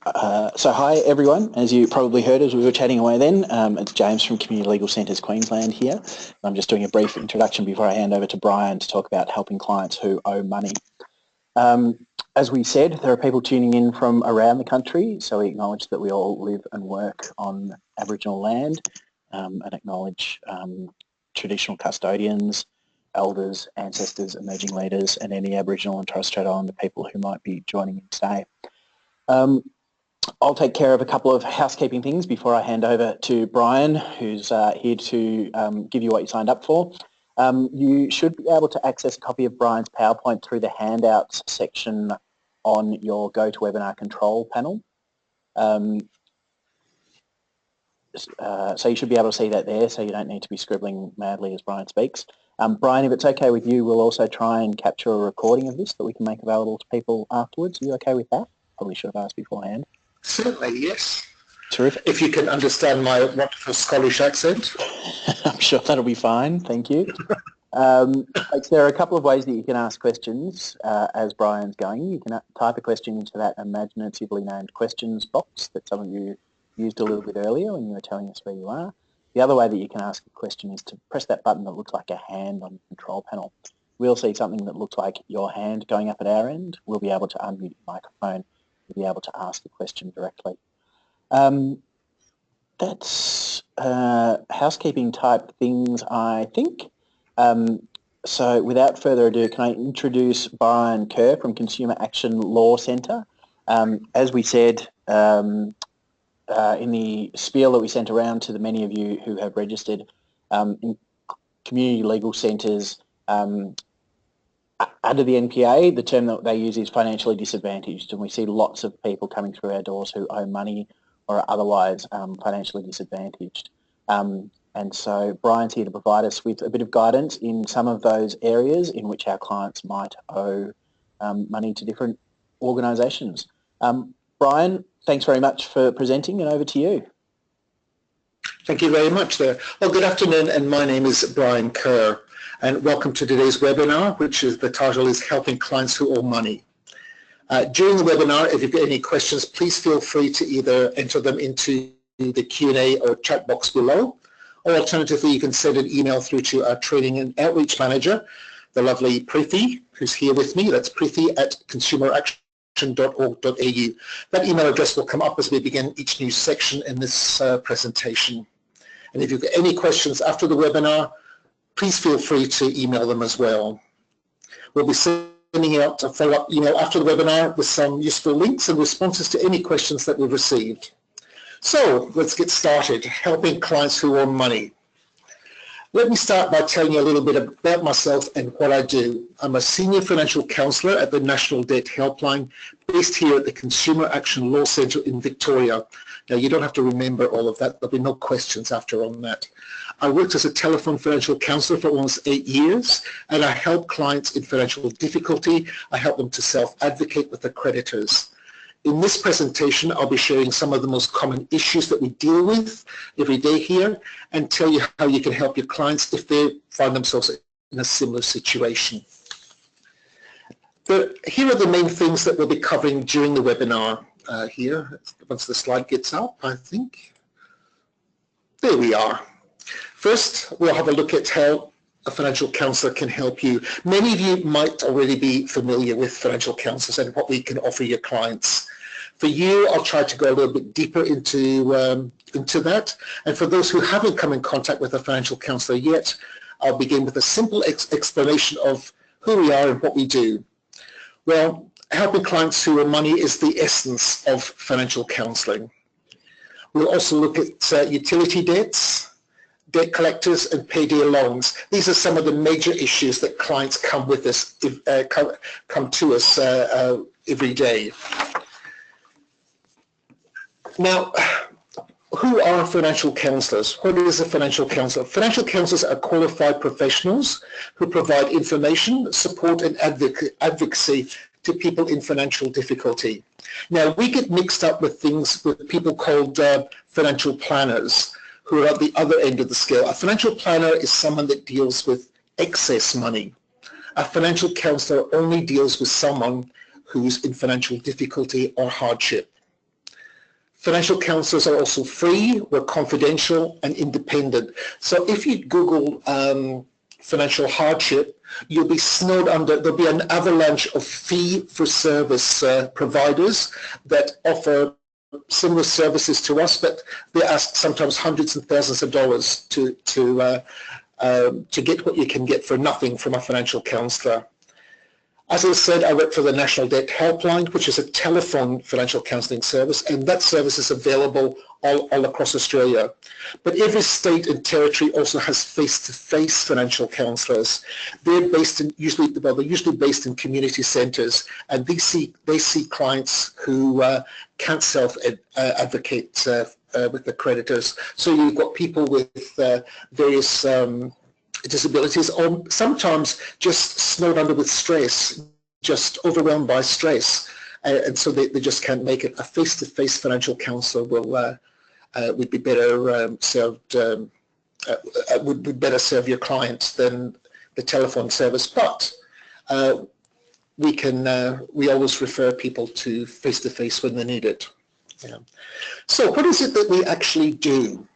So hi everyone, as you probably heard as we were chatting away then, it's James from Community Legal Centres Queensland here. I'm just doing a brief introduction before I hand over to Brian to talk about helping clients who owe money. As we said, there are people tuning in from around the country, so we acknowledge that we all live and work on Aboriginal land and acknowledge traditional custodians, elders, ancestors, emerging leaders and any Aboriginal and Torres Strait Islander people who might be joining in today. I'll take care of a couple of housekeeping things before I hand over to Brian, who's here to give you what you signed up for. You should be able to access a copy of Brian's PowerPoint through the handouts section on your GoToWebinar control panel. So you should be able to see that there, so you don't need to be scribbling madly as Brian speaks. Brian, if it's okay with you, we'll also try and capture a recording of this that we can make available to people afterwards. Are you okay with that? Probably should have asked beforehand. Certainly, yes. Terrific. If you can understand my wonderful Scottish accent. I'm sure that'll be fine, thank you. There are a couple of ways that you can ask questions as Brian's going. You can type a question into that imaginatively named questions box that some of you used a little bit earlier when you were telling us where you are. The other way that you can ask a question is to press that button that looks like a hand on the control panel. We'll see something that looks like your hand going up at our end. We'll be able to unmute your microphone. You'll be able to ask a question directly. That's housekeeping type things, I think. So without further ado, can I introduce Brian Kerr from Consumer Action Law Centre? As we said in the spiel that we sent around to the many of you who have registered, in community legal centres, under the NPA, the term that they use is financially disadvantaged, and we see lots of people coming through our doors who owe money or are otherwise financially disadvantaged. And so Brian's here to provide us with a bit of guidance in some of those areas in which our clients might owe money to different organisations. Brian, thanks very much for presenting, and over to you. Thank you very much there. Well, good afternoon, and my name is Brian Kerr, and welcome to today's webinar, which is the title is Helping Clients Who Owe Money. During the webinar, if you've got any questions, please feel free to either enter them into the Q&A or chat box below, or alternatively, you can send an email through to our training and outreach manager, the lovely Preeti, who's here with me. That's preeti@consumeraction.org.au. That email address will come up as we begin each new section in this presentation. And if you've got any questions after the webinar, please feel free to email them as well. We'll be sending out a follow-up email after the webinar with some useful links and responses to any questions that we've received. So let's get started, helping clients who owe money. Let me start by telling you a little bit about myself and what I do. I'm a senior financial counsellor at the National Debt Helpline, based here at the Consumer Action Law Centre in Victoria. Now, you don't have to remember all of that. There'll be no questions after on that. I worked as a telephone financial counsellor for almost 8 years, and I help clients in financial difficulty. I help them to self-advocate with their creditors. In this presentation, I'll be sharing some of the most common issues that we deal with every day here, and tell you how you can help your clients if they find themselves in a similar situation. But here are the main things that we'll be covering during the webinar here. Once the slide gets up, I think. There we are. First, we'll have a look at how a financial counsellor can help you. Many of you might already be familiar with financial counsellors and what we can offer your clients. For you, I'll try to go a little bit deeper into that. And for those who haven't come in contact with a financial counsellor yet, I'll begin with a simple explanation of who we are and what we do. Well, helping clients who owe money is the essence of financial counselling. We'll also look at utility debts, debt collectors and payday loans. These are some of the major issues that clients come with us, come to us every day. Now, who are financial counsellors? What is a financial counsellor? Financial counsellors are qualified professionals who provide information, support and advocacy to people in financial difficulty. Now, we get mixed up with things with people called financial planners, who are at the other end of the scale. A financial planner is someone that deals with excess money. A financial counsellor only deals with someone who's in financial difficulty or hardship. Financial counsellors are also free, we're confidential and independent. So if you Google financial hardship, you'll be snowed under. There'll be an avalanche of fee-for-service providers that offer similar services to us, but they ask sometimes hundreds and thousands of dollars to get what you can get for nothing from a financial counsellor. As I said, I work for the National Debt Helpline, which is a telephone financial counselling service, and that service is available all across Australia. But every state and territory also has face-to-face financial counsellors. They're based in they're usually based in community centres, and they see clients who can't self-advocate with the creditors. So you've got people with various disabilities, or sometimes just snowed under with stress, just overwhelmed by stress, and so they just can't make it. A face-to-face financial counsellor would be better served, would better serve your clients than the telephone service. But we always refer people to face-to-face when they need it. Yeah. So what is it that we actually do?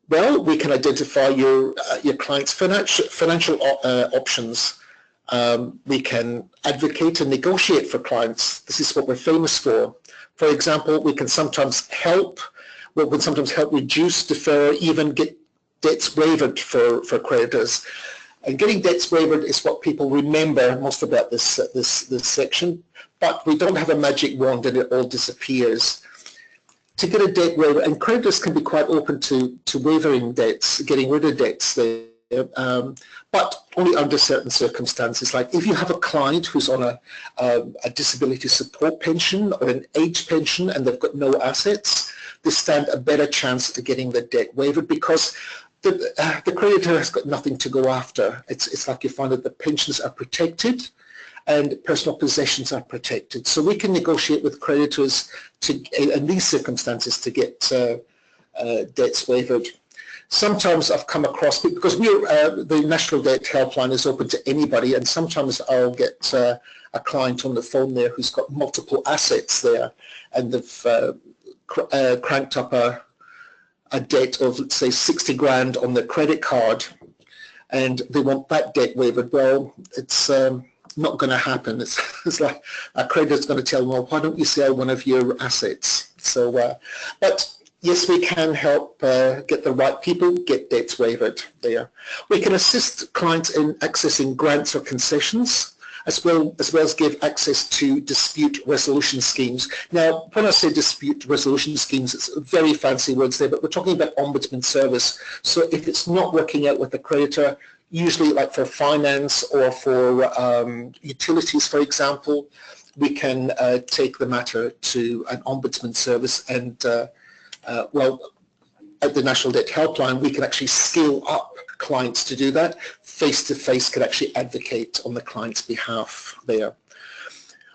Well, we can identify your client's financial options. We can advocate and negotiate for clients. This is what we're famous for. For example, we can sometimes help reduce, defer, even get debts waived for creditors. And getting debts waived is what people remember most about this section, but we don't have a magic wand and it all disappears. To get a debt waiver, and creditors can be quite open to waiving debts, getting rid of debts there, but only under certain circumstances. Like if you have a client who's on a disability support pension or an age pension and they've got no assets, they stand a better chance of getting the debt waived because the creditor has got nothing to go after. It's like you find that the pensions are protected and personal possessions are protected. So we can negotiate with creditors in these circumstances to get debts waived. Sometimes I've come across, because the National Debt Helpline is open to anybody, and sometimes I'll get a client on the phone there who's got multiple assets there, and they've cranked up a debt of, let's say, 60 grand on their credit card, and they want that debt waived. Well, it's not going to happen. It's like a creditor's going to tell them, well, why don't you sell one of your assets? So, but yes, we can help get the right people, get debts waived there. We can assist clients in accessing grants or concessions, as well as give access to dispute resolution schemes. Now, when I say dispute resolution schemes, it's very fancy words there, but we're talking about ombudsman service. So if it's not working out with the creditor, usually like for finance or for utilities, for example, we can take the matter to an ombudsman service, and well, at the National Debt Helpline, we can actually scale up clients to do that. Face-to-face can actually advocate on the client's behalf there.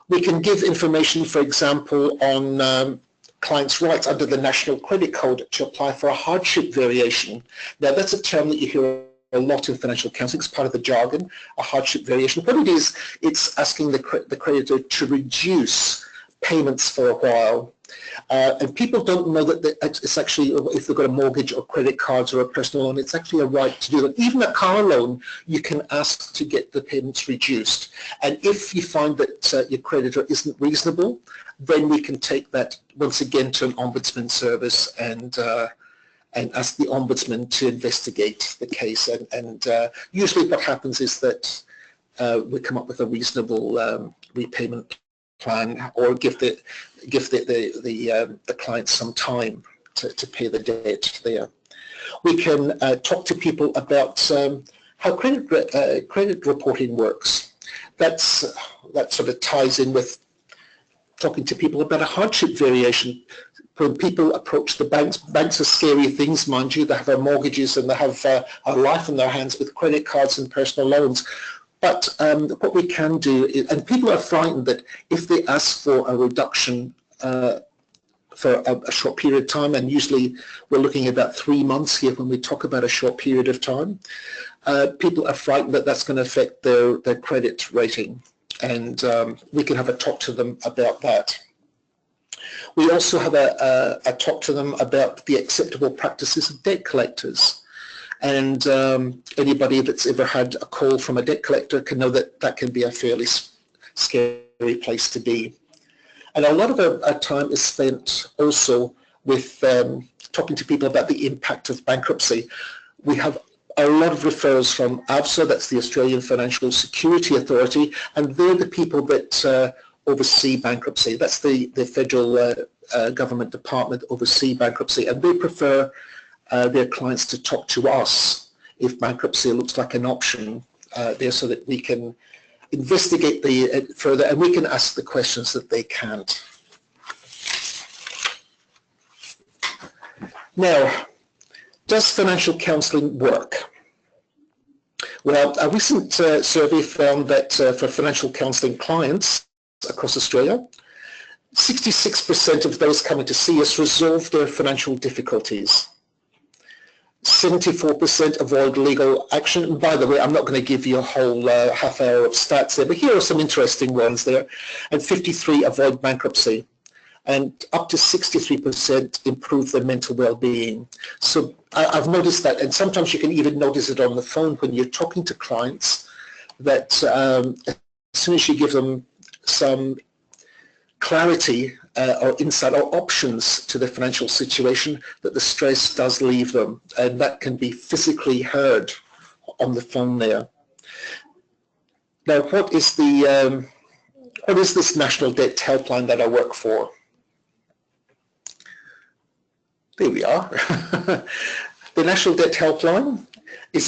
We can give information, for example, on clients' rights under the National Credit Code to apply for a hardship variation. Now, that's a term that you hear a lot in financial counselling. It's part of the jargon, a hardship variation. What it is, it's asking the creditor to reduce payments for a while. And people don't know that it's actually, if they've got a mortgage or credit cards or a personal loan, it's actually a right to do that. Even a car loan, you can ask to get the payments reduced. And if you find that your creditor isn't reasonable, then we can take that once again to an ombudsman service and ask the ombudsman to investigate the case. And usually what happens is that we come up with a reasonable repayment plan, or give the client some time to pay the debt there. We can talk to people about how credit reporting works. That sort of ties in with talking to people about a hardship variation. When people approach the banks are scary things, mind you. They have their mortgages and they have a life in their hands with credit cards and personal loans. But what we can do is, and people are frightened that if they ask for a reduction for a short period of time, and usually we're looking at about 3 months here when we talk about a short period of time, people are frightened that that's going to affect their credit rating, and we can have a talk to them about that. We also have a talk to them about the acceptable practices of debt collectors. And anybody that's ever had a call from a debt collector can know that that can be a fairly scary place to be. And a lot of our time is spent also with talking to people about the impact of bankruptcy. We have a lot of referrals from AFSA, that's the Australian Financial Security Authority, and they're the people that oversee bankruptcy. That's the federal government department that oversee bankruptcy, and they prefer their clients to talk to us if bankruptcy looks like an option there, so that we can investigate further and we can ask the questions that they can't. Now, does financial counselling work? Well, a recent survey found that for financial counselling clients across Australia, 66% of those coming to see us resolve their financial difficulties. 74% avoid legal action. And by the way, I'm not going to give you a whole half hour of stats there, but here are some interesting ones there. And 53 avoid bankruptcy. And up to 63% improve their mental well-being. So I've noticed that, and sometimes you can even notice it on the phone when you're talking to clients, that as soon as you give them some clarity or insight or options to their financial situation, that the stress does leave them, and that can be physically heard on the phone there. Now, what is this National Debt Helpline that I work for? There we are. The National Debt Helpline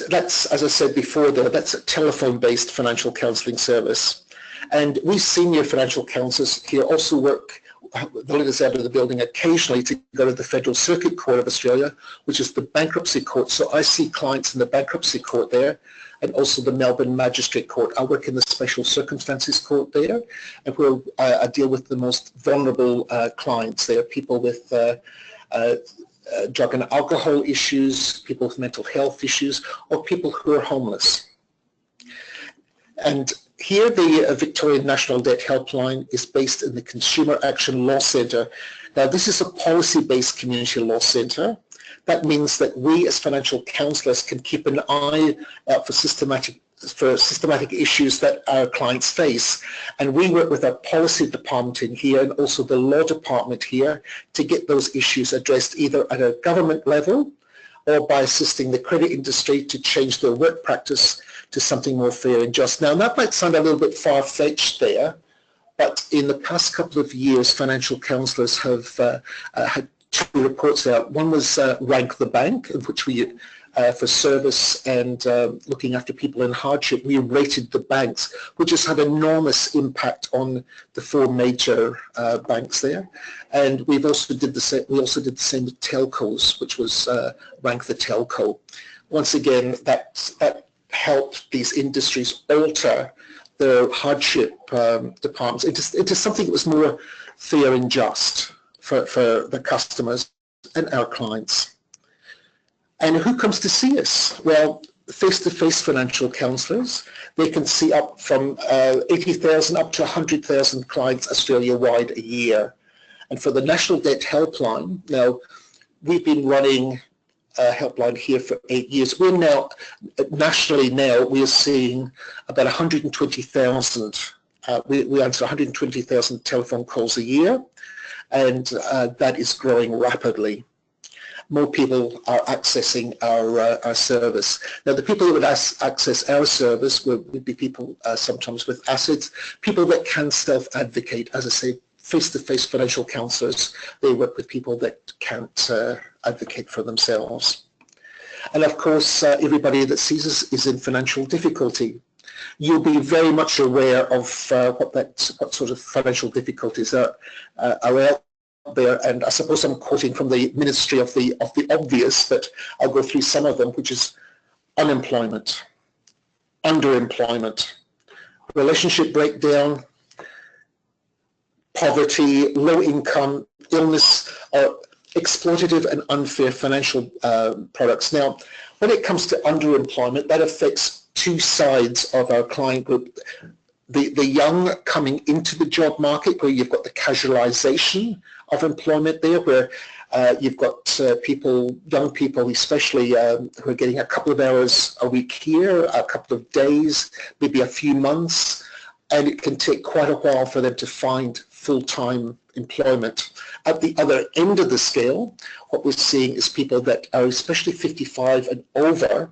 that's, as I said before, that's a telephone-based financial counselling service. And we senior financial counsellors here also work, the leaders out of the building occasionally to go to the Federal Circuit Court of Australia, which is the bankruptcy court. So I see clients in the bankruptcy court there, and also the Melbourne Magistrate Court. I work in the Special Circumstances Court there, and where I deal with the most vulnerable clients there, people with drug and alcohol issues, people with mental health issues, or people who are homeless. And here the Victorian National Debt Helpline is based in the Consumer Action Law Centre. Now, this is a policy-based community law centre. That means that we as financial counsellors can keep an eye out for systematic issues that our clients face. And we work with our policy department in here and also the law department here to get those issues addressed either at a government level or by assisting the credit industry to change their work practice to something more fair and just. Now, that might sound a little bit far-fetched there, but in the past couple of years, financial counsellors have had two reports out. One was Rank the Bank, in which we, for service and looking after people in hardship, we rated the banks, which has had enormous impact on the four major banks there. And we've also did the same. We also did the same with telcos, which was Rank the Telco. Once again, that helped these industries alter their hardship departments into something that was more fair and just for the customers and our clients. And who comes to see us? Well, face-to-face financial counsellors. They can see up from 80,000 up to 100,000 clients Australia-wide a year. And for the National Debt Helpline, now, we've been running a helpline here for 8 years. We're now, nationally now, we are seeing about 120,000. We answer 120,000 telephone calls a year, and that is growing rapidly. More people are accessing our service. Now, the people that would access our service would be people sometimes with assets, people that can self-advocate. As I say, face-to-face financial counsellors, they work with people that can't advocate for themselves. And of course, everybody that sees us is in financial difficulty. You'll be very much aware of what sort of financial difficulties are out there, and I suppose I'm quoting from the Ministry of the Obvious, but I'll go through some of them, which is unemployment, underemployment, relationship breakdown, poverty, low income, illness, or exploitative and unfair financial products. Now, when it comes to underemployment, that affects two sides of our client group. the young coming into the job market, where you've got the casualisation of employment there, where you've got young people especially, who are getting a couple of hours a week here, a couple of days, maybe a few months, and it can take quite a while for them to find full-time employment. At the other end of the scale, what we're seeing is people that are especially 55 and over,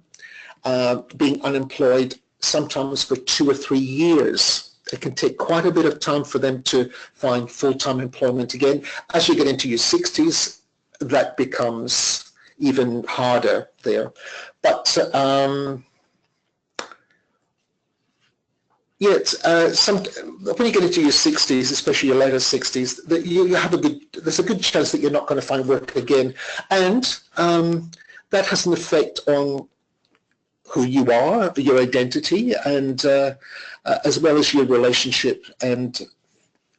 being unemployed sometimes for 2 or 3 years. It can take quite a bit of time for them to find full-time employment again. As you get into your 60s, that becomes even harder there. But when you get into your 60s, especially your later 60s, that you have there's a good chance that you're not going to find work again, and that has an effect on who you are, your identity, and as well as your relationship. And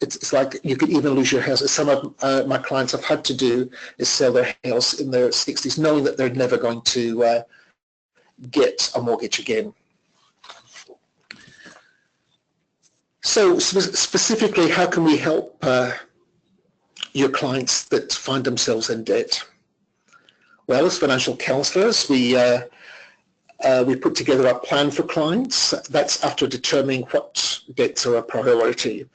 it's like you could even lose your house. As some of my clients have had to do is sell their house in their 60s, knowing that they're never going to get a mortgage again. So specifically, how can we help your clients that find themselves in debt? Well, as financial counsellors, we put together a plan for clients. That's after determining what debts are a priority.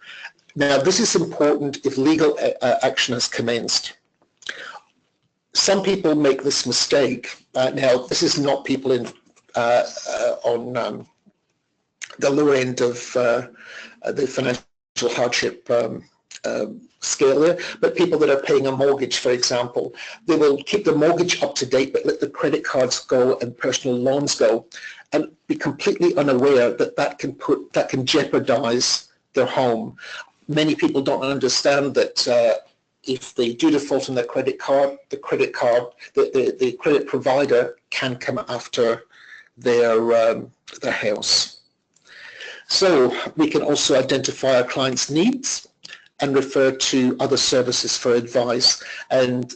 Now, this is important if legal action has commenced. Some people make this mistake. Now, this is not people on the lower end of the financial hardship scale there, but people that are paying a mortgage, for example, they will keep the mortgage up to date but let the credit cards go and personal loans go, and be completely unaware that that can jeopardize their home. Many people don't understand that if they do default on their credit card, the credit provider can come after their house. So we can also identify our clients' needs and refer to other services for advice, and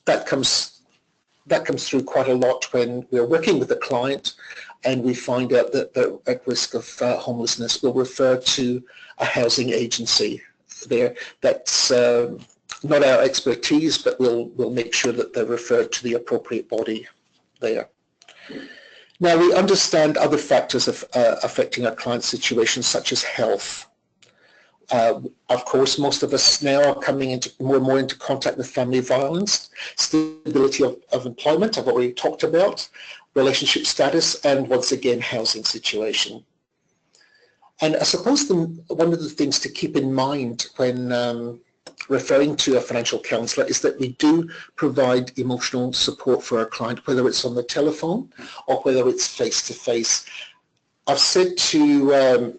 that comes through quite a lot when we're working with a client and we find out that they're at risk of homelessness. We'll refer to a housing agency there. That's not our expertise, but we'll make sure that they're referred to the appropriate body there. Now, we understand other factors affecting our client's situation, such as health. Of course, most of us now are coming more and more into contact with family violence, stability of employment, I've already talked about, relationship status, and once again, housing situation. And I suppose one of the things to keep in mind when referring to a financial counsellor is that we do provide emotional support for our client, whether it's on the telephone or whether it's face-to-face. I've said to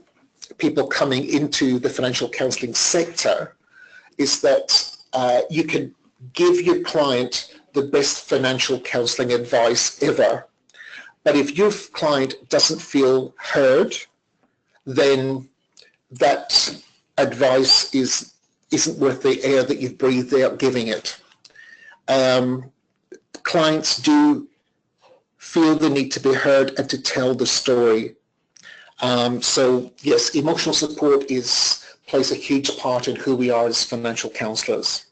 people coming into the financial counselling sector is that you can give your client the best financial counselling advice ever, but if your client doesn't feel heard, then that advice isn't worth the air that you've breathed out giving it. Clients do feel the need to be heard and to tell the story. So yes, emotional support plays a huge part in who we are as financial counsellors.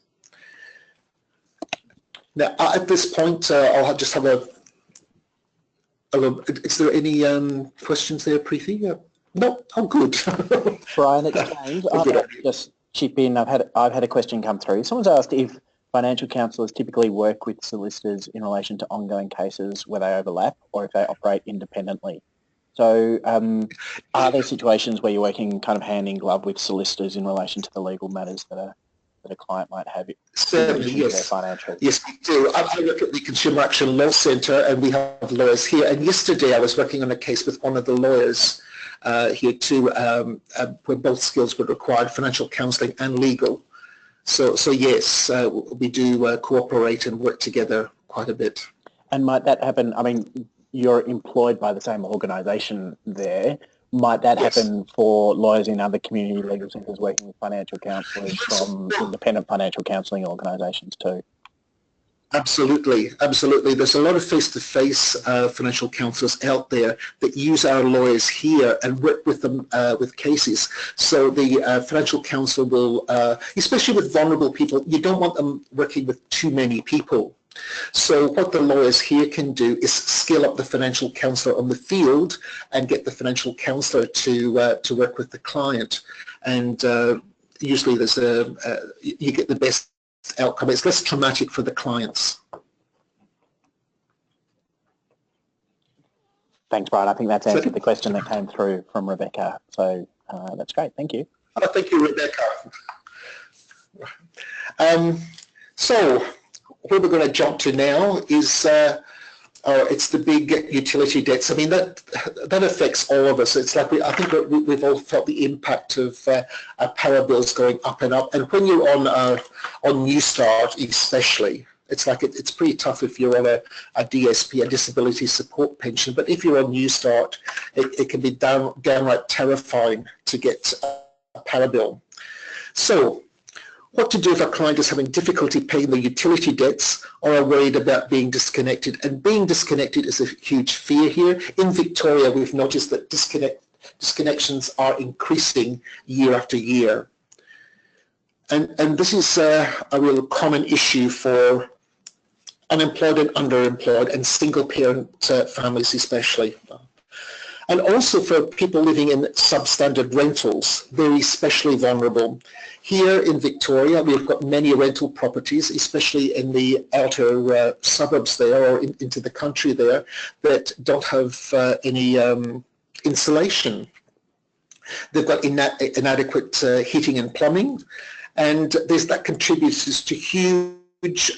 Now, at this point, I'll just have is there any questions there, Preeti? No, I'm good. Brian, it's James. I'll just chip in. I've had a question come through. Someone's asked if financial counsellors typically work with solicitors in relation to ongoing cases where they overlap or if they operate independently. So are there situations where you're working kind of hand in glove with solicitors in relation to the legal matters that a client might have? Certainly, yes. Yes, we do. I work at the Consumer Action Law Centre and we have lawyers here. And yesterday I was working on a case with one of the lawyers here too, where both skills were required, financial counselling and legal. So yes, we do cooperate and work together quite a bit. And might that happen, I mean, you're employed by the same organisation there. Might that happen for lawyers in other community legal centres working with financial counsellors from independent financial counselling organisations too? Absolutely, absolutely. There's a lot of face-to-face financial counsellors out there that use our lawyers here and work with them with cases. So the financial counsellor will, especially with vulnerable people, you don't want them working with too many people. So what the lawyers here can do is scale up the financial counsellor on the field and get the financial counsellor to work with the client. And usually there's you get the best outcome. It's less traumatic for the clients. Thanks, Brian. I think that's answered the question that came through from Rebecca. So that's great. Thank you. Oh, thank you, Rebecca. So where we're going to jump to now is it's the big utility debts. I mean, that affects all of us. It's like I think we've all felt the impact of our power bills going up and up. And when you're on New Start, especially, it's like it's pretty tough if you're on a DSP, a disability support pension. But if you're on New Start, it can be downright terrifying to get a power bill. So what to do if a client is having difficulty paying the utility debts or are worried about being disconnected. And being disconnected is a huge fear here. In Victoria, we've noticed that disconnections are increasing year after year. And this is a real common issue for unemployed and underemployed and single-parent families especially. And also for people living in substandard rentals, they're especially vulnerable. Here in Victoria, we've got many rental properties, especially in the outer suburbs there or into the country there, that don't have any insulation. They've got inadequate heating and plumbing, and that contributes to huge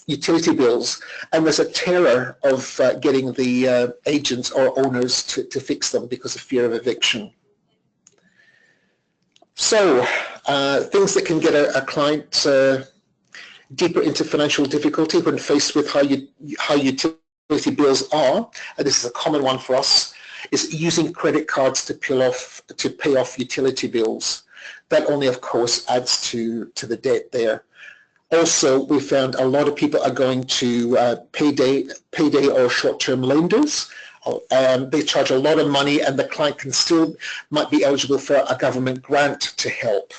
utility bills, and there's a terror of getting the agents or owners to fix them because of fear of eviction. So things that can get a client deeper into financial difficulty when faced with high utility bills are, and this is a common one for us, is using credit cards to pay off utility bills. That only, of course, adds to the debt there. Also, we found a lot of people are going to payday or short-term lenders. They charge a lot of money, and the client might be eligible for a government grant to help.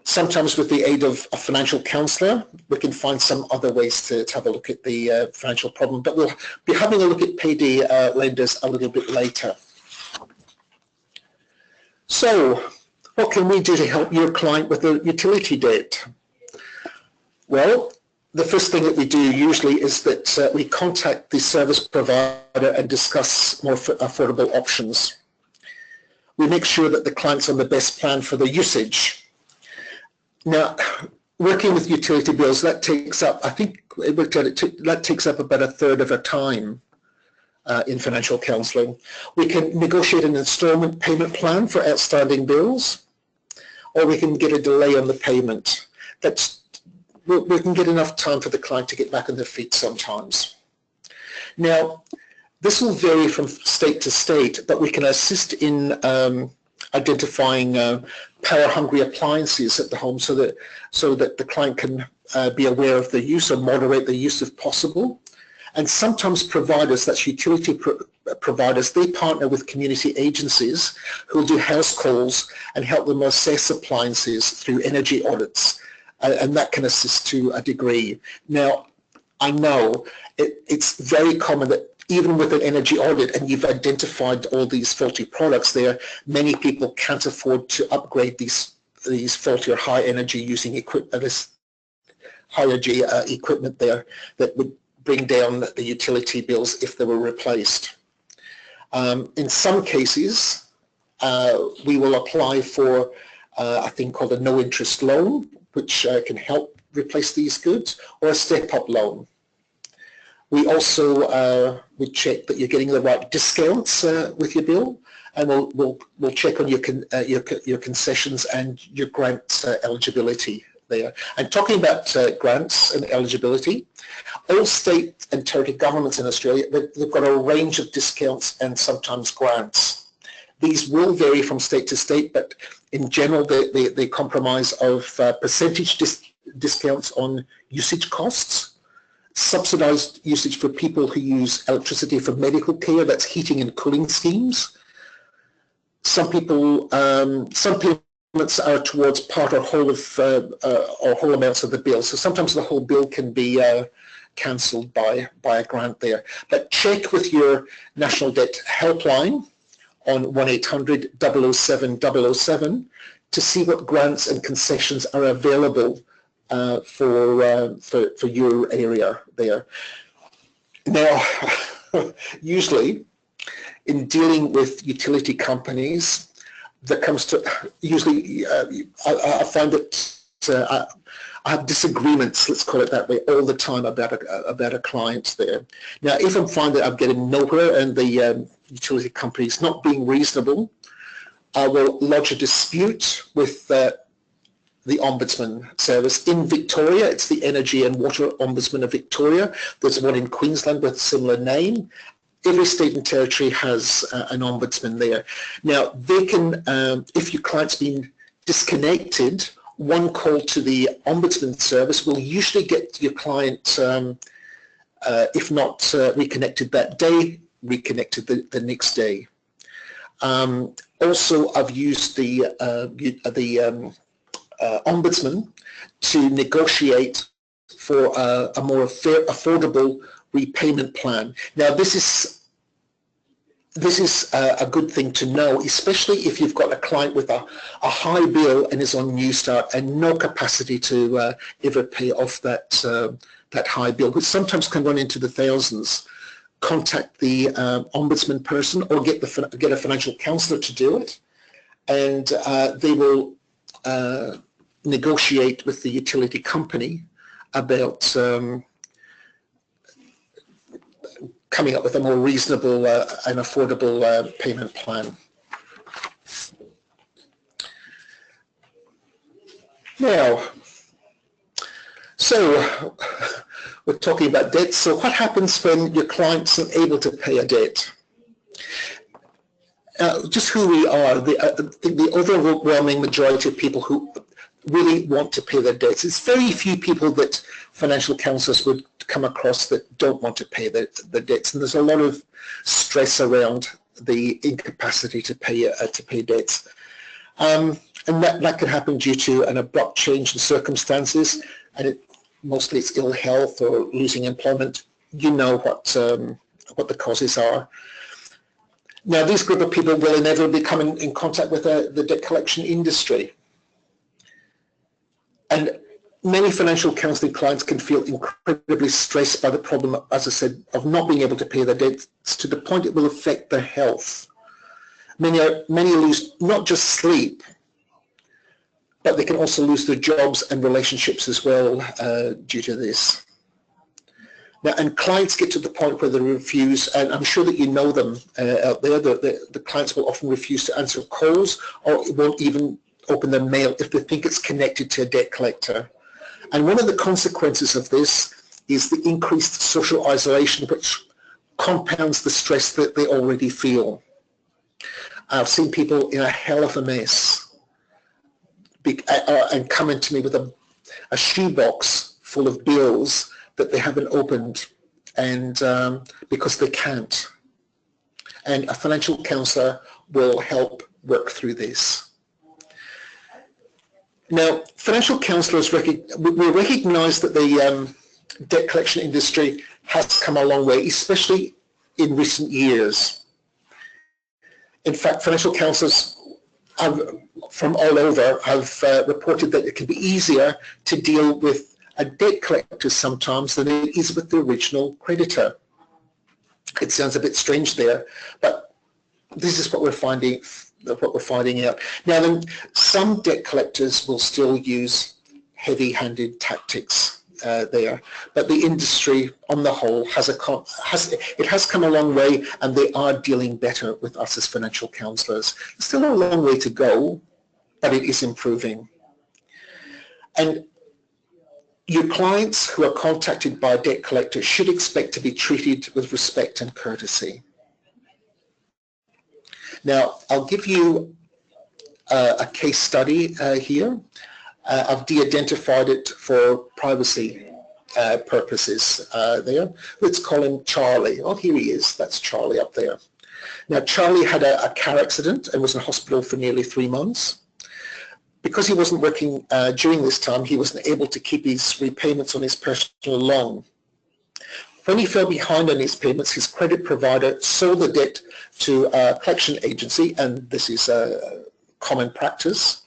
Sometimes with the aid of a financial counsellor, we can find some other ways to have a look at the financial problem, but we'll be having a look at payday lenders a little bit later. So, what can we do to help your client with a utility debt? Well, the first thing that we do usually is that we contact the service provider and discuss more affordable options. We make sure that the client's on the best plan for the usage. Now, working with utility bills, that takes up, I think we looked at it, that takes up about a third of our time in financial counselling. We can negotiate an instalment payment plan for outstanding bills, or we can get a delay on the payment. We can get enough time for the client to get back on their feet sometimes. Now, this will vary from state to state, but we can assist in identifying power-hungry appliances at the home so that the client can be aware of the use or moderate the use if possible. And sometimes providers, that's utility providers, they partner with community agencies who will do house calls and help them assess appliances through energy audits, and that can assist to a degree. Now, I know it's very common that even with an energy audit and you've identified all these faulty products there, many people can't afford to upgrade these faulty or high energy using equipment, this high energy equipment there that would bring down the utility bills if they were replaced. In some cases, we will apply for a thing called a no-interest loan, which can help replace these goods, or a step-up loan. We also we check that you're getting the right discounts with your bill, and we'll check on your concessions and your grant eligibility there. And talking about grants and eligibility, all state and territory governments in Australia, they've got a range of discounts and sometimes grants. These will vary from state to state, but in general, they comprise of percentage discounts on usage costs, subsidised usage for people who use electricity for medical care, that's heating and cooling schemes. Some payments are towards part or whole amounts of the bill. So sometimes the whole bill can be cancelled by a grant there. But check with your National Debt Helpline on 1-800-007-007 to see what grants and concessions are available for your area there. Now, usually in dealing with utility companies, that comes to usually I find that I have disagreements, let's call it that way, all the time about a client there. Now, if I find that I'm getting nowhere and the utility company is not being reasonable, I will lodge a dispute with the Ombudsman Service. In Victoria, it's the Energy and Water Ombudsman of Victoria. There's one in Queensland with a similar name. Every state and territory has an ombudsman there. Now, they can, if your client's been disconnected, one call to the Ombudsman Service will usually get your client, if not reconnected that day, reconnected the next day. Also, I've used the Ombudsman to negotiate for a more affordable repayment plan. Now, this is a good thing to know, especially if you've got a client with a high bill and is on New Start and no capacity to ever pay off that high bill, which sometimes can run into the thousands. Contact the ombudsman person or get a financial counsellor to do it, and they will negotiate with the utility company about coming up with a more reasonable and affordable payment plan. Now, so we're talking about debt. So what happens when your client's not able to pay a debt? Just who we are, the overwhelming majority of people who really want to pay their debts. It's very few people that financial counsellors would come across that don't want to pay the debts, and there's a lot of stress around the incapacity to pay debts, and that can happen due to an abrupt change in circumstances, and mostly it's ill health or losing employment. You know what the causes are. Now, this group of people will inevitably come in contact with the debt collection industry. And many financial counselling clients can feel incredibly stressed by the problem, as I said, of not being able to pay their debts to the point it will affect their health. Many lose not just sleep, but they can also lose their jobs and relationships as well due to this. Now, and clients get to the point where they refuse, and I'm sure that you know them out there, the clients will often refuse to answer calls or won't even open their mail if they think it's connected to a debt collector. And one of the consequences of this is the increased social isolation, which compounds the stress that they already feel. I've seen people in a hell of a mess and come into me with a shoebox full of bills that they haven't opened, and because they can't. And a financial counsellor will help work through this. Now, financial counsellors, we recognise that the debt collection industry has come a long way, especially in recent years. In fact, financial counsellors from all over have reported that it can be easier to deal with a debt collector sometimes than it is with the original creditor. It sounds a bit strange there, but this is what we're finding out. Now then, some debt collectors will still use heavy-handed tactics there, but the industry on the whole has come a long way, and they are dealing better with us as financial counsellors. There's still a long way to go, but it is improving. And your clients who are contacted by a debt collector should expect to be treated with respect and courtesy. Now, I'll give you a case study here. I've de-identified it for privacy purposes there. Let's call him Charlie. Oh, here he is. That's Charlie up there. Now, Charlie had a car accident and was in hospital for nearly 3 months. Because he wasn't working during this time, he wasn't able to keep his repayments on his personal loan. When he fell behind on his payments, his credit provider sold the debt to a collection agency, and this is a common practice.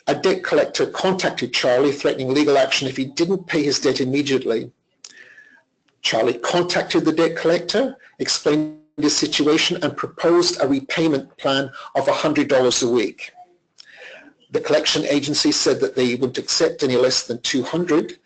A debt collector contacted Charlie, threatening legal action if he didn't pay his debt immediately. Charlie contacted the debt collector, explained his situation, and proposed a repayment plan of $100 a week. The collection agency said that they wouldn't accept any less than $200,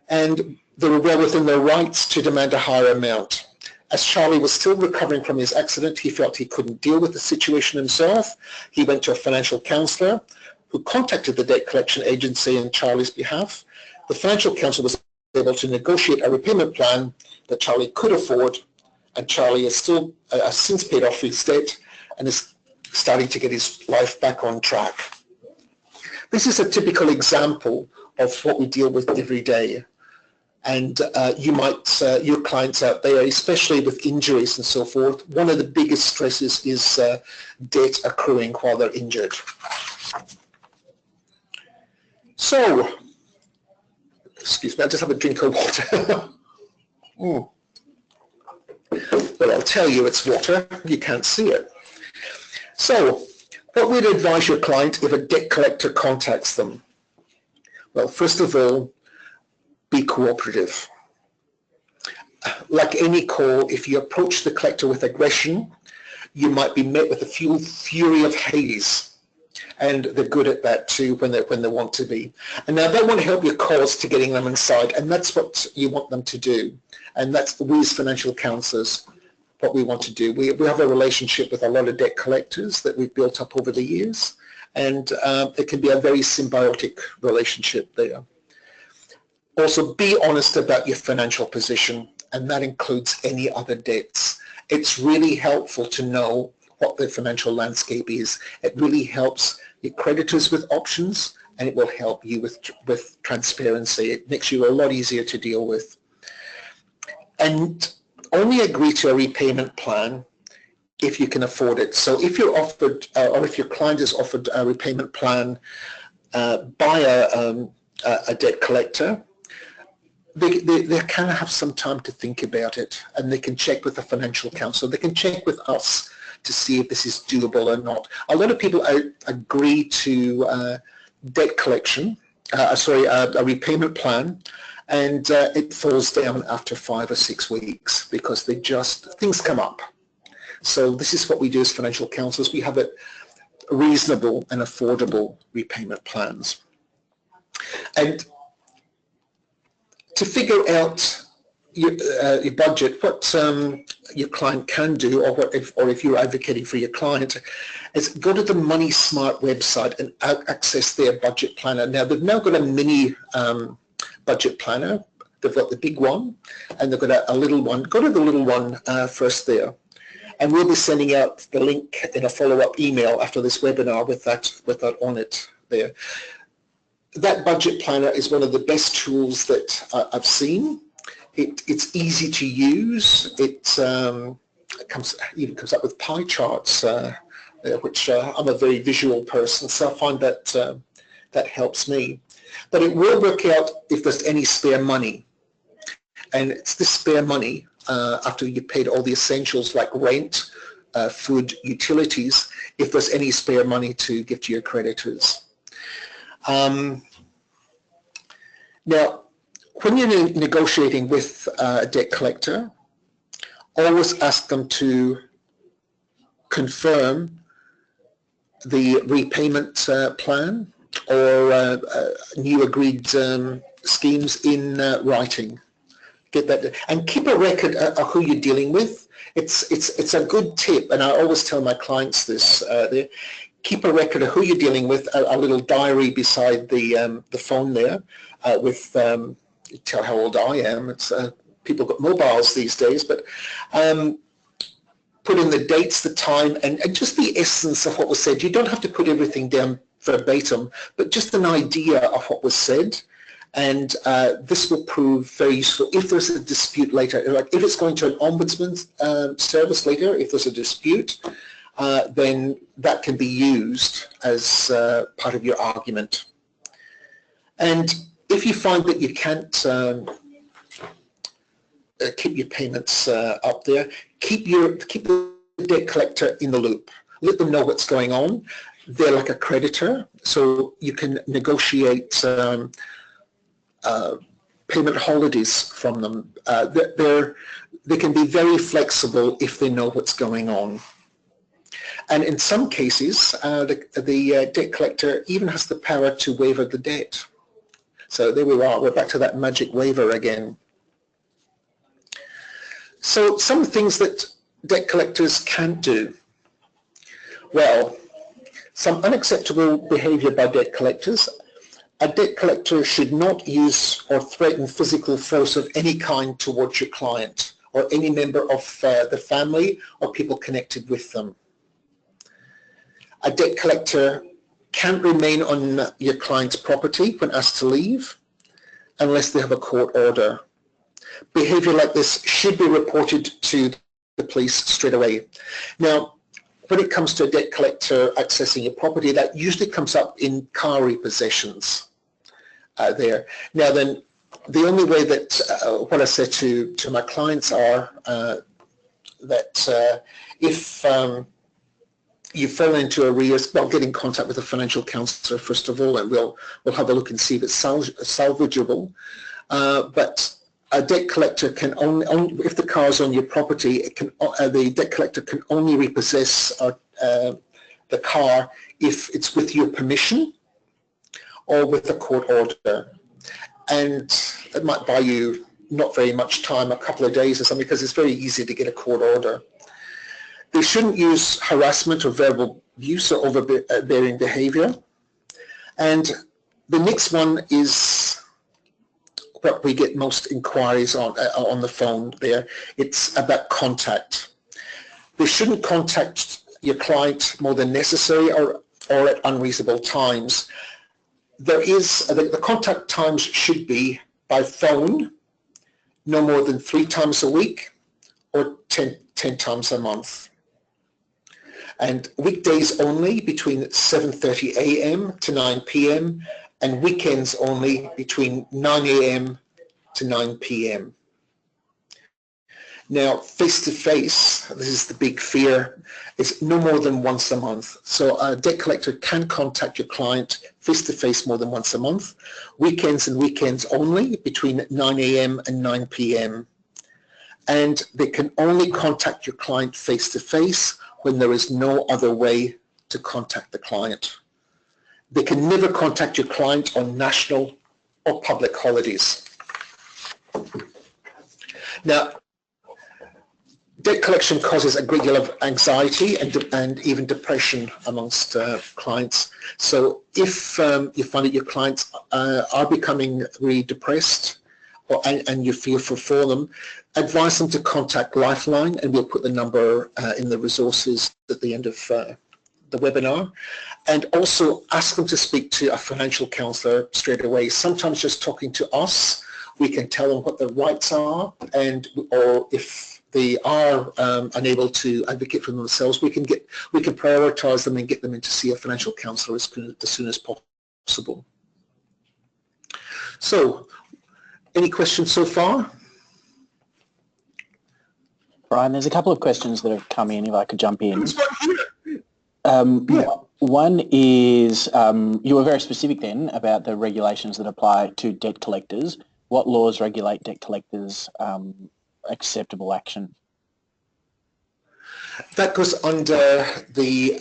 and they were well within their rights to demand a higher amount. As Charlie was still recovering from his accident, he felt he couldn't deal with the situation himself. He went to a financial counsellor who contacted the debt collection agency on Charlie's behalf. The financial counsellor was able to negotiate a repayment plan that Charlie could afford, and Charlie has since paid off his debt and is starting to get his life back on track. This is a typical example of what we deal with every day. And you might, your clients out there, especially with injuries and so forth, one of the biggest stresses is debt accruing while they're injured. So, excuse me, I'll just have a drink of water. Well, I'll tell you it's water, you can't see it. So, what would you advise your client if a debt collector contacts them? Well, first of all, be cooperative. Like any call, if you approach the collector with aggression, you might be met with a fury of haze. And they're good at that too when they want to be. And now they want to help your cause to getting them inside, and that's what you want them to do. And that's we as financial counsellors, what we want to do. We have a relationship with a lot of debt collectors that we've built up over the years, and it can be a very symbiotic relationship there. Also, be honest about your financial position, and that includes any other debts. It's really helpful to know what the financial landscape is. It really helps your creditors with options, and it will help you with transparency. It makes you a lot easier to deal with. And only agree to a repayment plan if you can afford it. So if you're offered, or if your client is offered a repayment plan by a debt collector, they kind of have some time to think about it, and they can check with the financial counsellor. They can check with us to see if this is doable or not. A lot of people agree to debt collection, a repayment plan, and it falls down after 5 or 6 weeks because things come up. So this is what we do as financial counsellors. We have reasonable and affordable repayment plans. And to figure out your budget, what your client can do, or if you're advocating for your client, is go to the Money Smart website and access their budget planner. Now they've now got a mini budget planner. They've got the big one, and they've got a little one. Go to the little one first there, and we'll be sending out the link in a follow-up email after this webinar with that on it there. That budget planner is one of the best tools that I've seen. It's easy to use. It even comes up with pie charts, which I'm a very visual person, so I find that that helps me. But it will work out if there's any spare money. And it's this spare money, after you've paid all the essentials like rent, food, utilities, if there's any spare money to give to your creditors. Now, when you're negotiating with a debt collector, always ask them to confirm the repayment plan or new agreed schemes in writing. Get that, and keep a record of who you're dealing with. It's a good tip, and I always tell my clients this. Keep a record of who you're dealing with. A little diary beside the phone there, with tell how old I am. It's people got mobiles these days, but put in the dates, the time, and just the essence of what was said. You don't have to put everything down verbatim, but just an idea of what was said. And this will prove very useful if there's a dispute later. Like if it's going to an ombudsman service later, if there's a dispute, then that can be used as part of your argument. And if you find that you can't keep your payments up there, keep the debt collector in the loop. Let them know what's going on. They're like a creditor, so you can negotiate payment holidays from them. They can be very flexible if they know what's going on. And in some cases, the debt collector even has the power to waiver the debt. So there we are, we're back to that magic waiver again. So some things that debt collectors can't do. Well, some unacceptable behavior by debt collectors. A debt collector should not use or threaten physical force of any kind towards your client or any member of the family or people connected with them. A debt collector can't remain on your client's property when asked to leave unless they have a court order. Behavior like this should be reported to the police straight away. Now, when it comes to a debt collector accessing your property, that usually comes up in car repossessions there. Now then, the only way that what I say to my clients are that if you fall into arrears, well, get in contact with a financial counsellor first of all, and we'll have a look and see if it's salvageable. But a debt collector can only if the car is on your property, it can the debt collector can only repossess the car if it's with your permission or with a court order, and it might buy you not very much time, a couple of days or something, because it's very easy to get a court order. They shouldn't use harassment or verbal abuse or overbearing behavior. And the next one is what we get most inquiries on the phone there. It's about contact. They shouldn't contact your client more than necessary or at unreasonable times. There is, the contact times should be by phone, no more than 3 times a week or 10 times a month. And weekdays only between 7:30 a.m. to 9 p.m. and weekends only between 9 a.m. to 9 p.m. Now, face-to-face, this is the big fear, is no more than once a month. So a debt collector can contact your client face-to-face more than once a month. Weekends and weekends only between 9 a.m. and 9 p.m. And they can only contact your client face-to-face when there is no other way to contact the client. They can never contact your client on national or public holidays. Now, debt collection causes a great deal of anxiety and even depression amongst clients. So if you find that your clients are becoming really depressed and you feel for them, advise them to contact Lifeline, and we'll put the number in the resources at the end of the webinar. And also ask them to speak to a financial counsellor straight away. Sometimes just talking to us, we can tell them what their rights are, or if they are unable to advocate for themselves, we can prioritise them and get them in to see a financial counsellor as soon as possible. So, any questions so far? Brian, there's a couple of questions that have come in, if I could jump in. One is, you were very specific then about the regulations that apply to debt collectors. What laws regulate debt collectors' acceptable action? That goes under the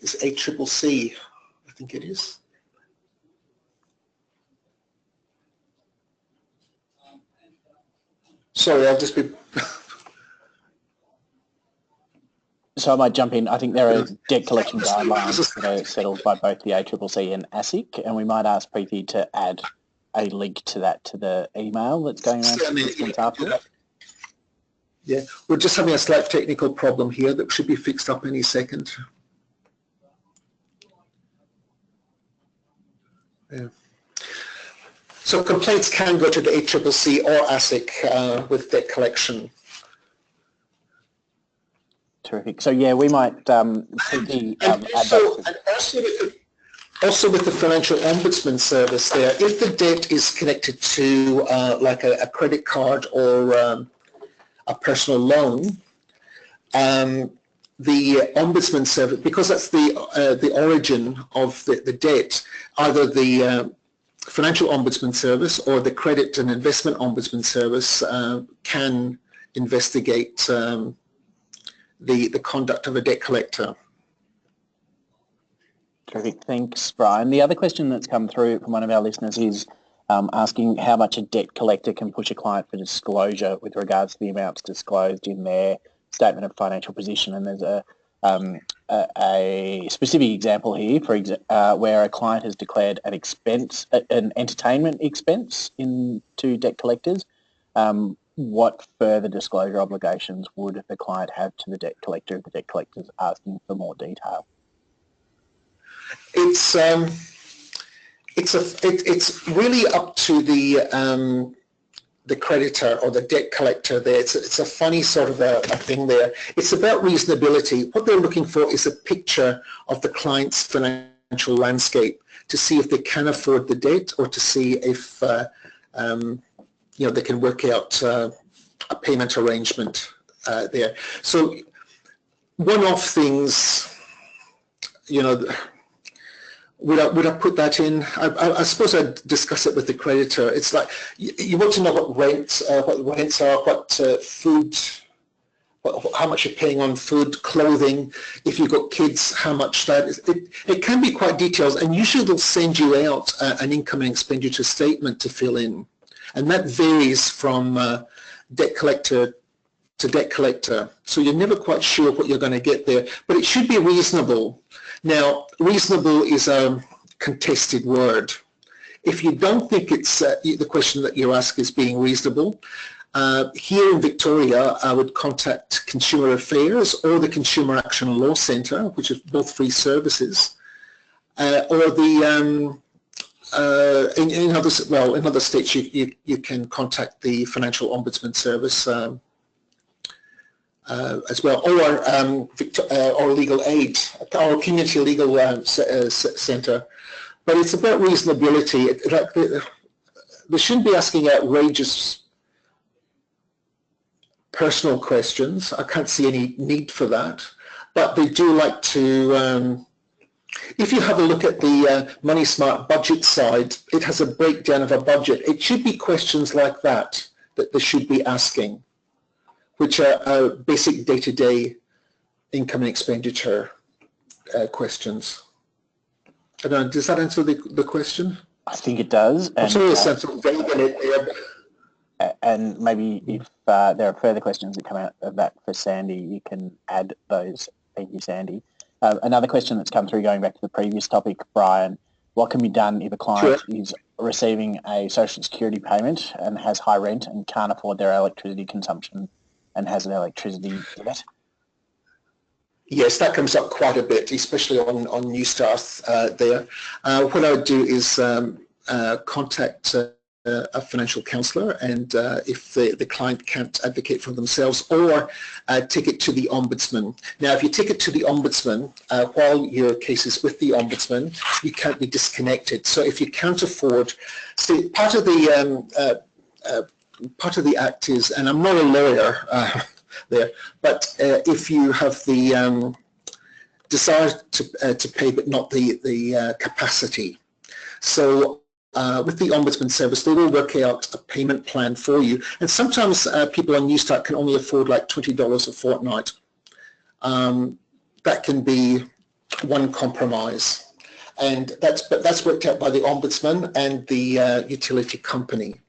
it's ACCC, I think it is. Sorry, I'll just be... So I might jump in. I think there are debt collection guidelines that are settled by both the ACCC and ASIC, and we might ask Preeti to add a link to that to the email that's going around after. Yeah, we're just having a slight technical problem here that should be fixed up any second. Yeah. So complaints can go to the ACCC or ASIC with debt collection. Terrific. So yeah, we might simply add that. Also with the Financial Ombudsman Service there, if the debt is connected to like a credit card or a personal loan, the Ombudsman Service, because that's the origin of the debt, either the Financial Ombudsman Service or the Credit and Investment Ombudsman Service can investigate the conduct of a debt collector. Terrific. Thanks, Brian. The other question that's come through from one of our listeners is asking how much a debt collector can push a client for disclosure with regards to the amounts disclosed in their statement of financial position. And there's a specific example here where a client has declared an entertainment expense to debt collectors. What further disclosure obligations would the client have to the debt collector if the debt collector is asking for more detail? It's really up to the creditor or the debt collector there. It's a funny sort of a thing there. It's about reasonability. What they're looking for is a picture of the client's financial landscape to see if they can afford the debt or to see if they can work out a payment arrangement there. So one-off things, would I put that in? I suppose I'd discuss it with the creditor. It's like you want to know what rents are, what food, how much you're paying on food, clothing. If you've got kids, how much that is. It can be quite detailed, and usually they'll send you out an income and expenditure statement to fill in, and that varies from debt collector to debt collector. So you're never quite sure what you're going to get there, but it should be reasonable. Now, reasonable is a contested word. If you don't think it's the question that you ask is being reasonable, here in Victoria, I would contact Consumer Affairs or the Consumer Action Law Centre, which are both free services, or the in other states you can contact the Financial Ombudsman Service as well, or legal aid, or community legal centre. But it's about reasonability. They shouldn't be asking outrageous personal questions. I can't see any need for that. But they do like to, if you have a look at the Money Smart budget side, it has a breakdown of a budget. It should be questions like that they should be asking, which are basic day-to-day income and expenditure questions. I don't know, does that answer the question? I think it does. I'm sorry, there's something vague in it there. And maybe if there are further questions that come out of that for Sandy, you can add those. Thank you, Sandy. Another question that's come through, going back to the previous topic, Brian, what can be done if a client is receiving a social security payment and has high rent and can't afford their electricity consumption and has an electricity debt? Yes, that comes up quite a bit, especially on new starts there. What I would do is contact a financial counsellor, and if the client can't advocate for themselves, or take it to the Ombudsman. Now, if you take it to the Ombudsman, while your case is with the Ombudsman, you can't be disconnected. So if you can't afford, see, part of the act is, and I'm not a lawyer there, but if you have the desire to pay but not the capacity. So with the Ombudsman Service, they will work out a payment plan for you. And sometimes people on New Start can only afford like $20 a fortnight. That can be one compromise. And that's worked out by the Ombudsman and the utility company.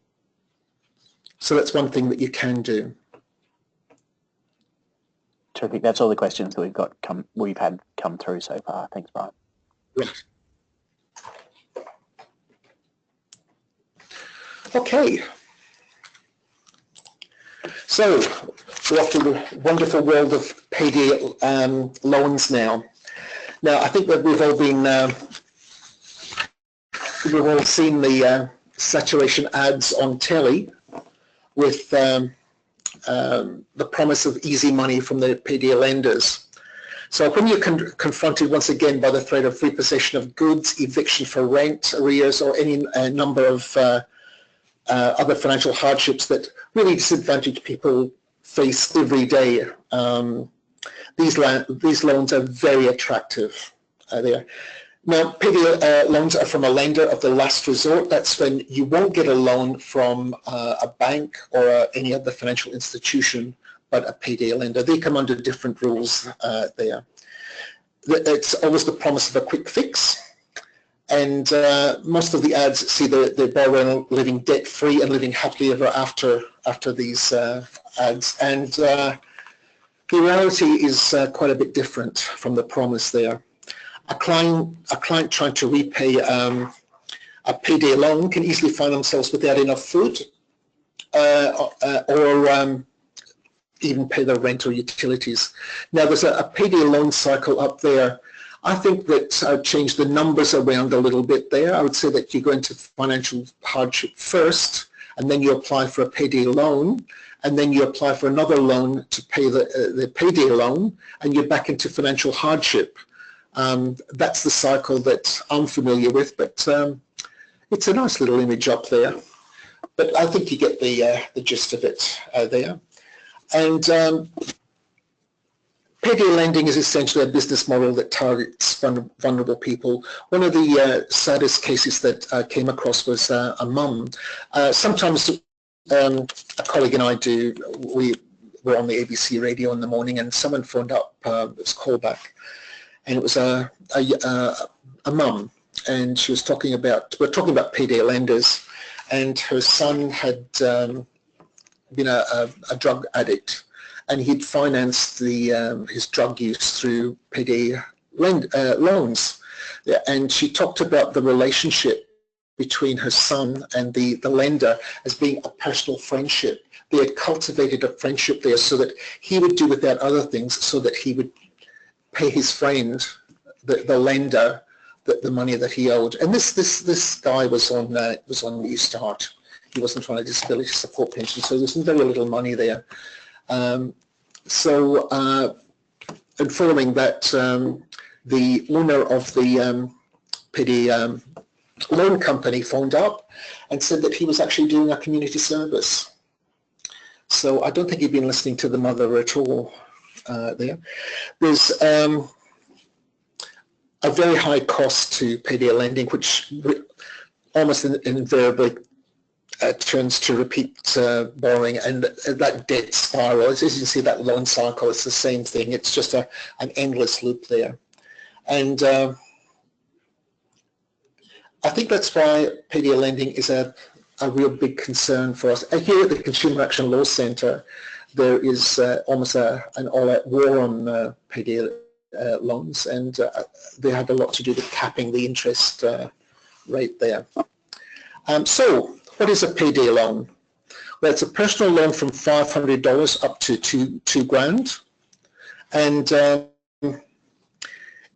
So that's one thing that you can do. Terrific. That's all the questions that we've had come through so far. Thanks, Brian. Right. Okay. So we're off to the wonderful world of payday loans now. Now, I think that we've all been We've all seen the saturation ads on telly with the promise of easy money from the payday lenders. So when you're confronted once again by the threat of repossession of goods, eviction for rent, arrears, or any number of other financial hardships that really disadvantaged people face every day, these loans are very attractive. Now, payday loans are from a lender of the last resort. That's when you won't get a loan from a bank or any other financial institution, but a payday lender. They come under different rules there. It's always the promise of a quick fix. And most of the ads see the borrower living debt-free and living happily ever after these ads. And the reality is quite a bit different from the promise there. A client trying to repay a payday loan can easily find themselves without enough food or even pay their rent or utilities. Now, there's a payday loan cycle up there. I think that I've changed the numbers around a little bit there. I would say that you go into financial hardship first, and then you apply for a payday loan, and then you apply for another loan to pay the payday loan, and you're back into financial hardship. That's the cycle that I'm familiar with, but it's a nice little image up there. But I think you get the gist of it there. And payday lending is essentially a business model that targets vulnerable people. One of the saddest cases that I came across was a mum. Sometimes a colleague and I we were on the ABC radio in the morning, and someone phoned up, it was callback, and it was a mum, and she was talking about, we're talking about payday lenders, and her son had been a drug addict, and he'd financed his drug use through payday loans. And she talked about the relationship between her son and the lender as being a personal friendship. They had cultivated a friendship there so that he would do without other things so that he would pay his friend, the lender, the money that he owed. And this guy was on New Start. He wasn't trying to disability support pension, so there's very little money there. And following that, the owner of the payday loan company phoned up and said that he was actually doing a community service. So I don't think he'd been listening to the mother at all there. There's a very high cost to payday lending, which almost invariably turns to repeat borrowing, and that debt spiral. As you can see, that loan cycle, it's the same thing. It's just an endless loop there. And I think that's why payday lending is a real big concern for us. Here at the Consumer Action Law Centre, there is almost an all-out war on payday loans, and they have a lot to do with capping the interest rate there. So, what is a payday loan? Well, it's a personal loan from $500 up to two grand, and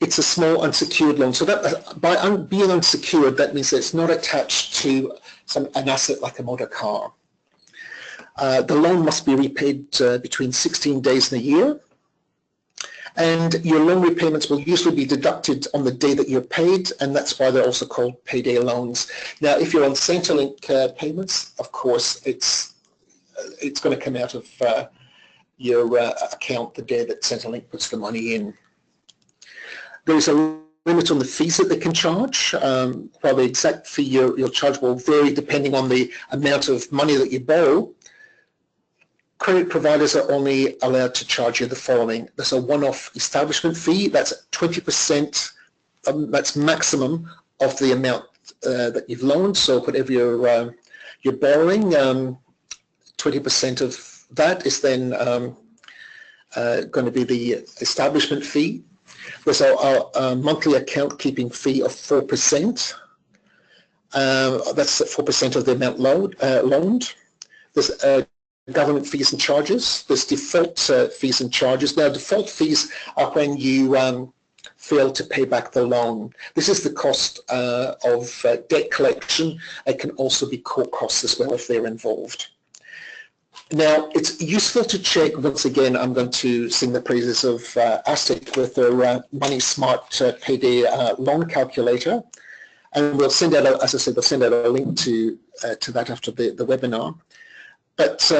it's a small unsecured loan. So that by being unsecured, that means that it's not attached to an asset like a motor car. The loan must be repaid between 16 days and a year, and your loan repayments will usually be deducted on the day that you're paid, and that's why they're also called payday loans. Now, if you're on Centrelink payments, of course, it's going to come out of your account the day that Centrelink puts the money in. There's a limit on the fees that they can charge. While the exact fee you'll charge will vary depending on the amount of money that you borrow, credit providers are only allowed to charge you the following. There's a one-off establishment fee. That's 20%, that's maximum of the amount that you've loaned. So whatever you're borrowing, 20% of that is then going to be the establishment fee. There's a monthly account keeping fee of 4%. That's 4% of the amount loaned. There's government fees and charges. There's default fees and charges. Now, default fees are when you fail to pay back the loan. This is the cost of debt collection. It can also be court costs as well if they're involved. Now, it's useful to check, once again, I'm going to sing the praises of ASIC with their Money Smart Payday loan calculator. And we'll send out, as I said, we'll send out a link to that after the webinar. But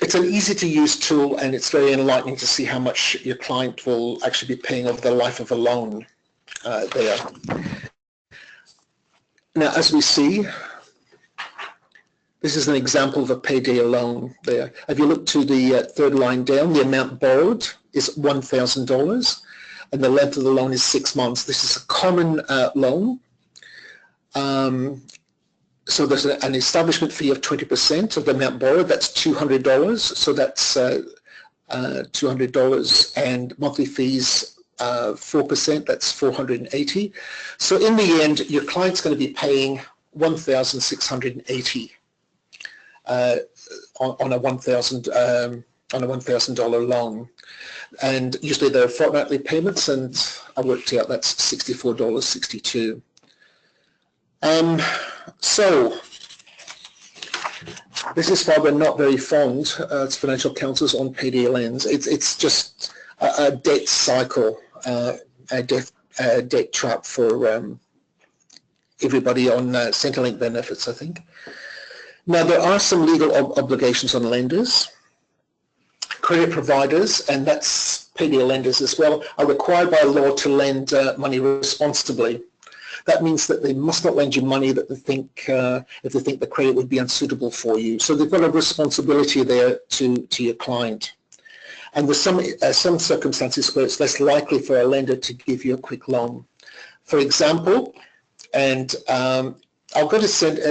it's an easy-to-use tool, and it's very enlightening to see how much your client will actually be paying over the life of a loan there. Now, as we see, this is an example of a payday loan there. If you look to the third line down, the amount borrowed is $1,000, and the length of the loan is 6 months. This is a common loan. So there's an establishment fee of 20% of the amount borrowed. That's $200. So that's $200, and monthly fees 4%. That's $480. So in the end, your client's going to be paying $1,680 on a $1,000 loan. And usually there are fortnightly payments, and I worked out that's $64.62. So this is why we're not very fond as financial counsellors on payday lends. It's just a debt cycle, a debt trap for everybody on Centrelink benefits, I think. Now, there are some legal obligations on lenders. Credit providers, and that's payday lenders as well, are required by law to lend money responsibly. That means that they must not lend you money that they think, if they think the credit would be unsuitable for you. So they've got a responsibility there to your client. And there's some circumstances where it's less likely for a lender to give you a quick loan. For example, and I'll go to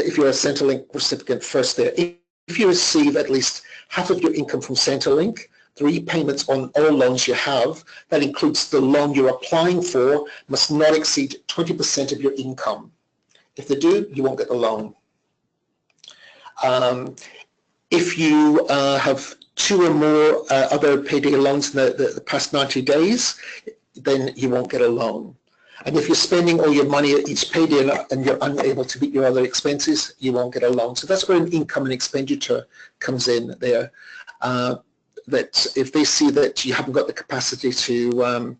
if you're a Centrelink recipient first there. If you receive at least half of your income from Centrelink, the repayments on all loans you have, that includes the loan you're applying for, must not exceed 20% of your income. If they do, you won't get the loan. If you have 2 or more other payday loans in the past 90 days, then you won't get a loan. And if you're spending all your money at each payday and you're unable to meet your other expenses, you won't get a loan. So that's where an income and expenditure comes in there. That if they see that you haven't got the capacity to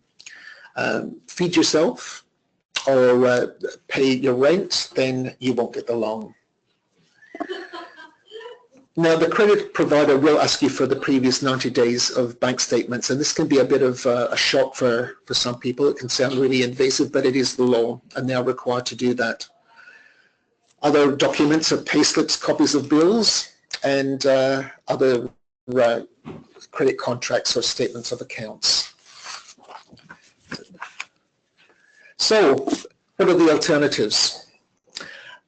feed yourself or pay your rent, then you won't get the loan. Now, the credit provider will ask you for the previous 90 days of bank statements, and this can be a bit of a shock for some people. It can sound really invasive, but it is the law, and they are required to do that. Other documents are payslips, copies of bills, and other credit contracts or statements of accounts. So, what are the alternatives?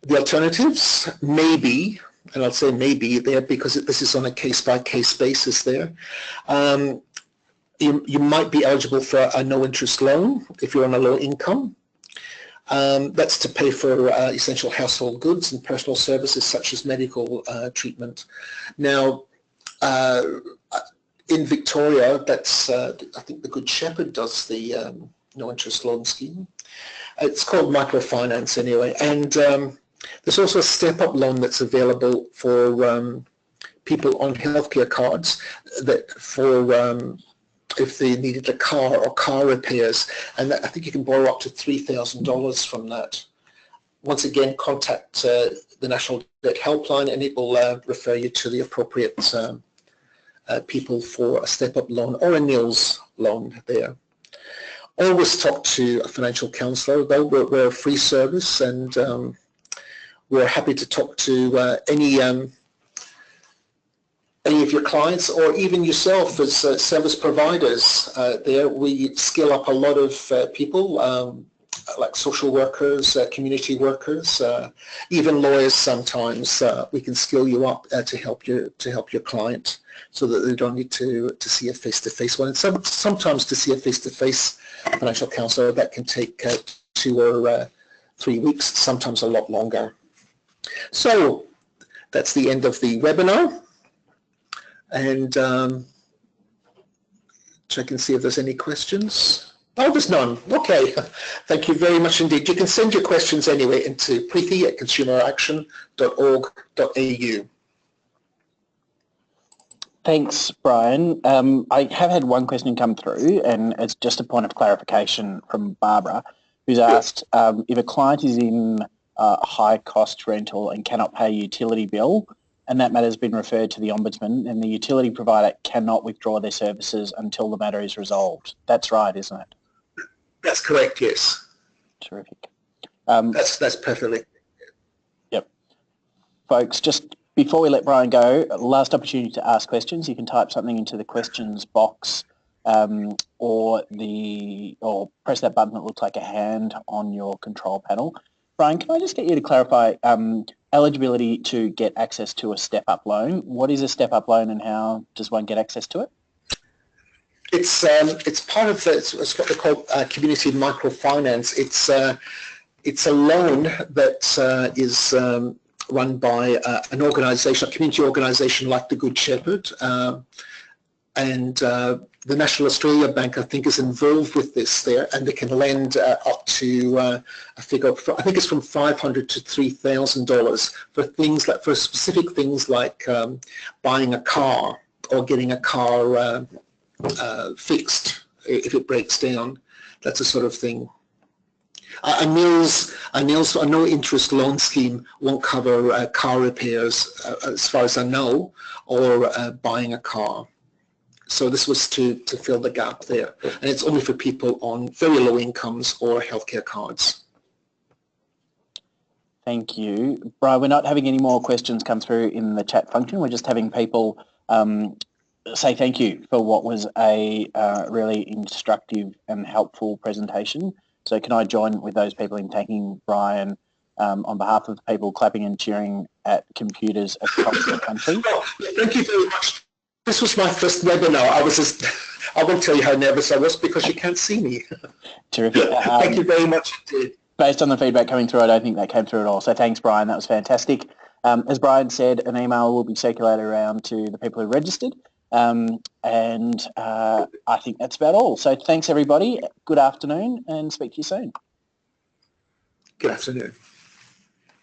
The alternatives may be, and I'll say maybe there because this is on a case-by-case basis there. You might be eligible for a no-interest loan if you're on a low income. That's to pay for essential household goods and personal services such as medical treatment. Now, in Victoria, that's I think the Good Shepherd does the no-interest loan scheme. It's called microfinance anyway, and there's also a step-up loan that's available for people on healthcare cards that for if they needed a car or car repairs, and I think you can borrow up to $3,000 from that. Once again, contact the National Debt Helpline, and it will refer you to the appropriate people for a step-up loan or a NILS loan there. Always talk to a financial counsellor, though. We're a free service, and we're happy to talk to any of your clients or even yourself as service providers. There we scale up a lot of people, like social workers, community workers, even lawyers. Sometimes we can skill you up to help your client, so that they don't need to see a face-to-face one. And sometimes to see a face-to-face financial counsellor, that can take 2 or 3 weeks, sometimes a lot longer. So that's the end of the webinar, and Check and see if there's any questions. Oh, there's none. Okay. Thank you very much indeed. You can send your questions anyway into preeti@consumeraction.org.au. Thanks, Brian. I have had one question come through, and it's just a point of clarification from Barbara, who's asked if a client is in a high-cost rental and cannot pay a utility bill, and that matter has been referred to the Ombudsman, and the utility provider cannot withdraw their services until the matter is resolved. That's right, isn't it? That's correct, yes. Terrific. That's perfectly. Yep. Folks, just before we let Brian go, last opportunity to ask questions. You can type something into the questions box or press that button that looks like a hand on your control panel. Brian, can I just get you to clarify eligibility to get access to a step-up loan? What is a step-up loan and how does one get access to it? It's part of it's what they call community microfinance. It's a loan that is run by an organisation, a community organisation like the Good Shepherd, and the National Australia Bank, I think, is involved with this there, and they can lend up to a figure, I think it's from $500 to $3,000 for specific things like buying a car or getting a car fixed if it breaks down. That's the sort of thing. A no-interest loan scheme won't cover car repairs, as far as I know, or buying a car. So this was to fill the gap there. And it's only for people on very low incomes or healthcare cards. Thank you. Brian, we're not having any more questions come through in the chat function. We're just having people say thank you for what was a really instructive and helpful presentation. So can I join with those people in thanking Brian on behalf of the people clapping and cheering at computers across the country? Well, thank you very much. This was my first webinar. I won't tell you how nervous I was because you can't see me. Terrific. Thank you very much indeed. Based on the feedback coming through, I don't think that came through at all. So thanks, Brian. That was fantastic. As Brian said, an email will be circulated around to the people who registered. I think that's about all. So thanks, everybody. Good afternoon and speak to you soon. Good afternoon.